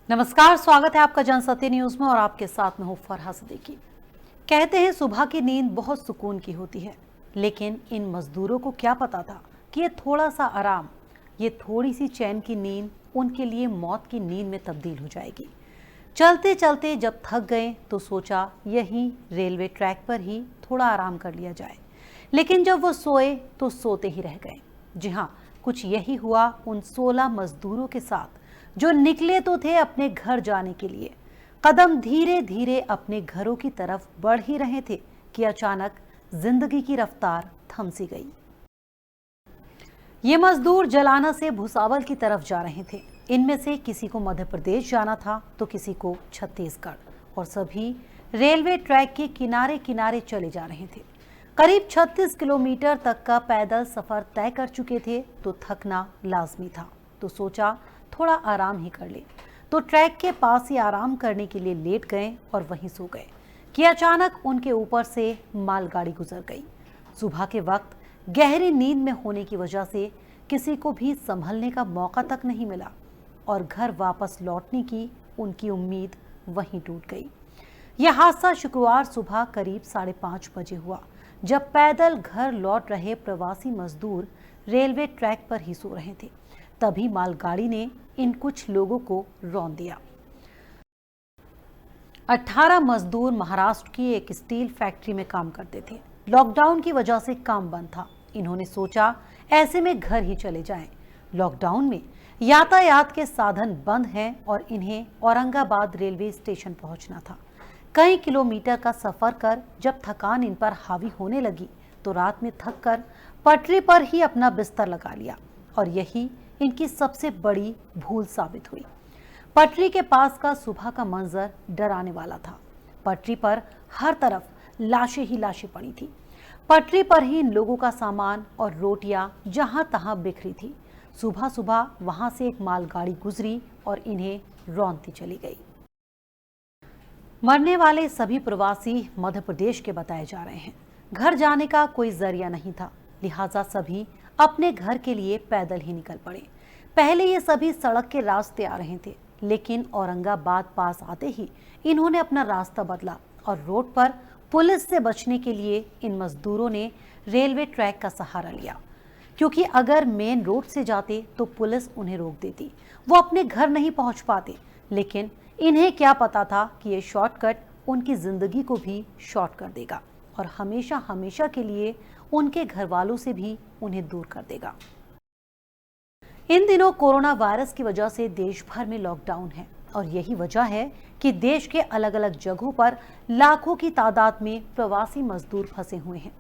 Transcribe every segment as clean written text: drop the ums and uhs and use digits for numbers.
नमस्कार, स्वागत है आपका जनसत्य न्यूज में और आपके साथ में हूं फरहा सिद्दीकी। कहते हैं सुबह की नींद बहुत सुकून की होती है, लेकिन इन मजदूरों को क्या पता था कि ये थोड़ा सा आराम, ये थोड़ी सी चैन की नींद उनके लिए मौत की नींद में तब्दील हो जाएगी। चलते चलते जब थक गए तो सोचा यहीं रेलवे ट्रैक पर ही थोड़ा आराम कर लिया जाए, लेकिन जब वो सोए तो सोते ही रह गए। जी हाँ, कुछ यही हुआ उन 16 मजदूरों के साथ जो निकले तो थे अपने घर जाने के लिए, कदम धीरे धीरे अपने घरों की तरफ बढ़ ही रहे थे कि अचानक जिंदगी की रफ्तार थम सी गई। ये मजदूर जलाना से भुसावल की तरफ जा रहे थे। इनमें से किसी को मध्य प्रदेश जाना था तो किसी को छत्तीसगढ़, और सभी रेलवे ट्रैक के किनारे किनारे चले जा रहे थे। करीब 36 किलोमीटर तक का पैदल सफर तय कर चुके थे तो थकना लाजमी था, तो सोचा थोड़ा आराम ही कर ले। तो ट्रैक के पास ही आराम करने के लिए लेट गए और वहीं सो गए कि अचानक उनके ऊपर से मालगाड़ी गुजर गई। सुबह के वक्त गहरी नींद में होने की वजह से किसी को भी संभलने का मौका तक नहीं मिला और घर वापस लौटने की उनकी उम्मीद वहीं टूट गई। यह हादसा शुक्रवार सुबह करीब 5:30 बजे हुआ, जब पैदल घर लौट रहे प्रवासी मजदूर रेलवे ट्रैक पर ही सो रहे थे। तभी मालगाड़ी ने इन कुछ लोगों को रौंद दिया। 18 मजदूर महाराष्ट्र की एक स्टील फैक्ट्री में काम करते थे। लॉकडाउन की वजह से काम बंद था। इन्होंने सोचा ऐसे में घर ही चले जाएं। लॉकडाउन में यातायात के साधन बंद हैं और इन्हें औरंगाबाद रेलवे स्टेशन पहुंचना था। कई किलोमीटर का सफर कर जब थकान इन पर हावी होने लगी तो रात में थक कर पटरी पर ही अपना बिस्तर लगा लिया, और यही इनकी सबसे बड़ी भूल साबित हुई। पटरी के पास का सुबह का मंजर डराने वाला था। पटरी पर हर तरफ लाशें ही लाशें पड़ी थी। पटरी पर ही इन लोगों का सामान और रोटियां जहां तहां बिखरी थी। सुबह सुबह वहां से एक मालगाड़ी गुजरी और इन्हें रौंदती चली गई। मरने वाले सभी प्रवासी मध्य प्रदेश के बताए जा रहे हैं। घर जाने का कोई जरिया नहीं था, लिहाजा सभी अपने घर के लिए पैदल ही निकल पड़े। पहले ये सभी सड़क के रास्ते आ रहे थे, लेकिन औरंगाबाद पास आते ही इन्होंने अपना रास्ता बदला और रोड पर पुलिस से बचने के लिए इन मजदूरों ने रेलवे ट्रैक का सहारा लिया, क्योंकि अगर मेन रोड से जाते तो पुलिस उन्हें रोक देती, वो अपने घर नहीं पहुंच पाते। लेकिन इन्हें क्या पता था कि ये शॉर्टकट उनकी जिंदगी को भी शॉर्ट कर देगा और हमेशा हमेशा के लिए उनके घर वालों से भी उन्हें दूर कर देगा। इन दिनों कोरोना वायरस की वजह से देश भर में लॉकडाउन है और यही वजह है कि देश के अलग अलग जगहों पर लाखों की तादाद में प्रवासी मजदूर फंसे हुए हैं।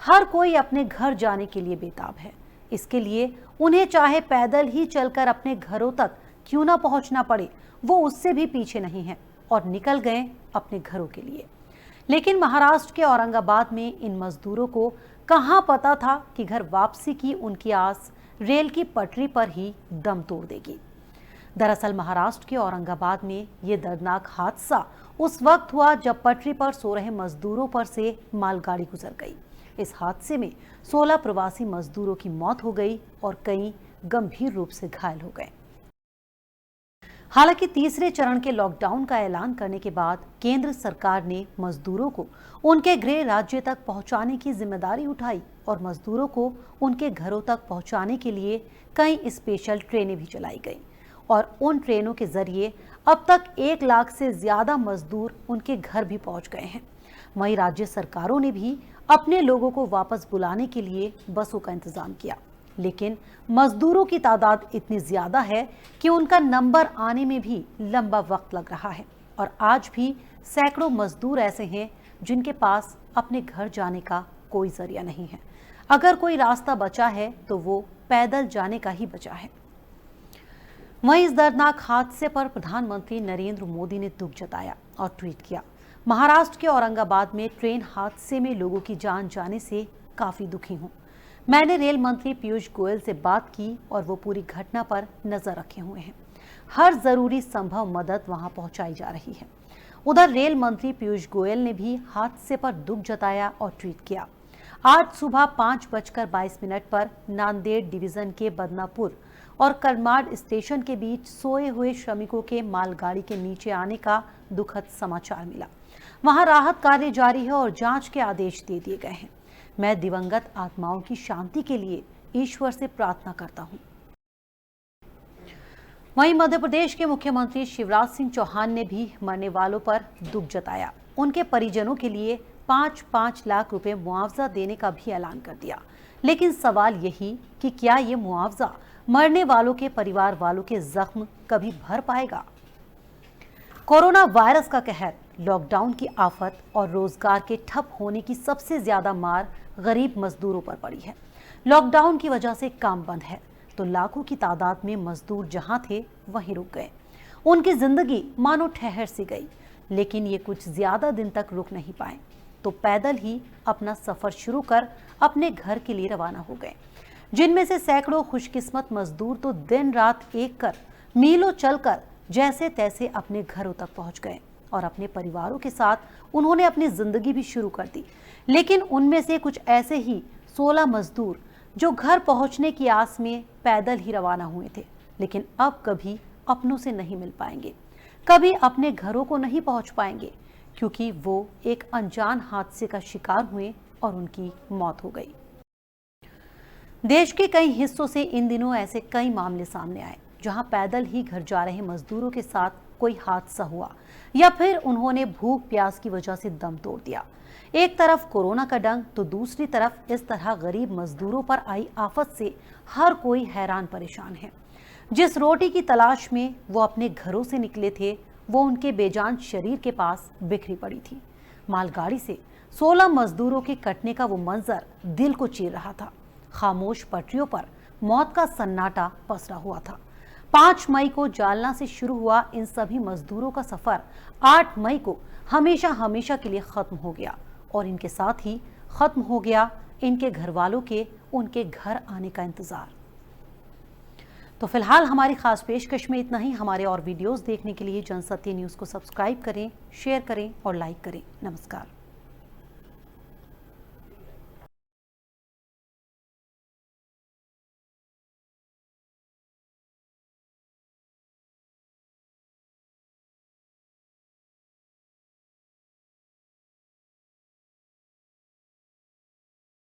हर कोई अपने घर जाने के लिए बेताब है। इसके लिए उन्हें चाहे पैदल ही चलकर अपने घरों तक क्यों ना पहुंचना पड़े, वो उससे भी पीछे नहीं है और निकल गए अपने घरों के लिए। लेकिन महाराष्ट्र के औरंगाबाद में इन मजदूरों को कहां पता था कि घर वापसी की उनकी आस रेल की पटरी पर ही दम तोड़ देगी। दरअसल महाराष्ट्र के औरंगाबाद में ये दर्दनाक हादसा उस वक्त हुआ जब पटरी पर सो रहे मजदूरों पर से मालगाड़ी गुजर गई। इस हादसे में 16 प्रवासी मजदूरों की मौत हो गई और कई गंभीर रूप से घायल हो गए। हालांकि तीसरे चरण के लॉकडाउन का ऐलान करने के बाद केंद्र सरकार ने मजदूरों को उनके गृह राज्य तक पहुंचाने की जिम्मेदारी उठाई और मजदूरों को उनके घरों तक पहुंचाने के लिए कई स्पेशल ट्रेनें भी चलाई गई और उन ट्रेनों के जरिए अब तक 1 लाख से ज्यादा मजदूर उनके घर भी पहुंच गए हैं। वहीं राज्य सरकारों ने भी अपने लोगों को वापस बुलाने के लिए बसों का इंतजाम किया, लेकिन मजदूरों की तादाद इतनी ज्यादा है कि उनका नंबर आने में भी लंबा वक्त लग रहा है और आज भी सैकड़ों मजदूर ऐसे हैं जिनके पास अपने घर जाने का कोई जरिया नहीं है। अगर कोई रास्ता बचा है तो वो पैदल जाने का ही बचा है। वहीं इस दर्दनाक हादसे पर प्रधानमंत्री नरेंद्र मोदी ने दुख जताया और ट्वीट किया, महाराष्ट्र के औरंगाबाद में ट्रेन हादसे में लोगों की जान जाने से काफी दुखी हूं। मैंने रेल मंत्री पीयूष गोयल से बात की और वो पूरी घटना पर नजर रखे हुए हैं। हर जरूरी संभव मदद वहां पहुंचाई जा रही है। उधर रेल मंत्री पीयूष गोयल ने भी हादसे पर दुख जताया और ट्वीट किया, आज सुबह 5:22 पर नांदेड़ डिवीजन के बदनापुर और करमाड स्टेशन के बीच सोए हुए श्रमिकों के मालगाड़ी के नीचे आने का दुखद समाचार मिला। वहां राहत कार्य जारी है और जांच के आदेश दे दिए गए हैं। मैं दिवंगत आत्माओं की शांति के लिए ईश्वर से प्रार्थना करता हूं। वहीं मध्य प्रदेश के मुख्यमंत्री शिवराज सिंह चौहान ने भी मरने वालों पर दुख जताया। उनके परिजनों के लिए 5-5 लाख रुपए मुआवजा देने का भी ऐलान कर दिया। लेकिन सवाल यही कि क्या ये मुआवजा मरने वालों के परिवार वालों के जख्म कभी भर पाएगा? कोरोना वायरस का कहर, लॉकडाउन की आफत और रोजगार के ठप होने की सबसे ज्यादा मार गरीब मजदूरों पर पड़ी है। लॉकडाउन की वजह से काम बंद है तो लाखों की तादाद में मजदूर जहां थे वहीं रुक गए। उनकी जिंदगी मानो ठहर सी गई, लेकिन ये कुछ ज्यादा दिन तक रुक नहीं पाए तो पैदल ही अपना सफर शुरू कर अपने घर के लिए रवाना हो गए। जिनमें से सैकड़ों खुशकिस्मत मजदूर तो दिन रात एक कर मीलों चलकर जैसे तैसे अपने घरों तक पहुंच गए और अपने परिवारों के साथ उन्होंने अपनी जिंदगी भी शुरू कर दी। लेकिन उनमें से कुछ ऐसे ही 16 मजदूर जो घर पहुंचने की आस में पैदल ही रवाना हुए थे, लेकिन अब कभी अपनों से नहीं मिल पाएंगे, कभी अपने घरों को नहीं पहुंच पाएंगे, क्योंकि वो एक अनजान हादसे का शिकार हुए और उनकी मौत हो गई। देश के कई हिस्सों से इन दिनों ऐसे कई मामले सामने आए जहां पैदल ही घर जा रहे मजदूरों के साथ कोई हादसा हुआ या फिर उन्होंने भूख प्यास की वजह से दम तोड़ दिया। एक तरफ कोरोना का डंक तो दूसरी तरफ इस तरह गरीब मजदूरों पर आई आफत से हर कोई हैरान परेशान है। जिस रोटी की तलाश में वो अपने घरों से निकले थे वो उनके बेजान शरीर के पास बिखरी पड़ी थी। मालगाड़ी से 16 मजदूरों के कटने का वो मंजर दिल को चीर रहा था। खामोश पटरियों पर मौत का सन्नाटा पसरा हुआ था। 5 मई को जालना से शुरू हुआ इन सभी मजदूरों का सफर 8 मई को हमेशा हमेशा के लिए खत्म हो गया और इनके साथ ही खत्म हो गया इनके घर वालों के उनके घर आने का इंतजार। तो फिलहाल हमारी खास पेशकश में इतना ही। हमारे और वीडियोस देखने के लिए जनसत्य न्यूज़ को सब्सक्राइब करें, शेयर करें और लाइक करें। नमस्कार।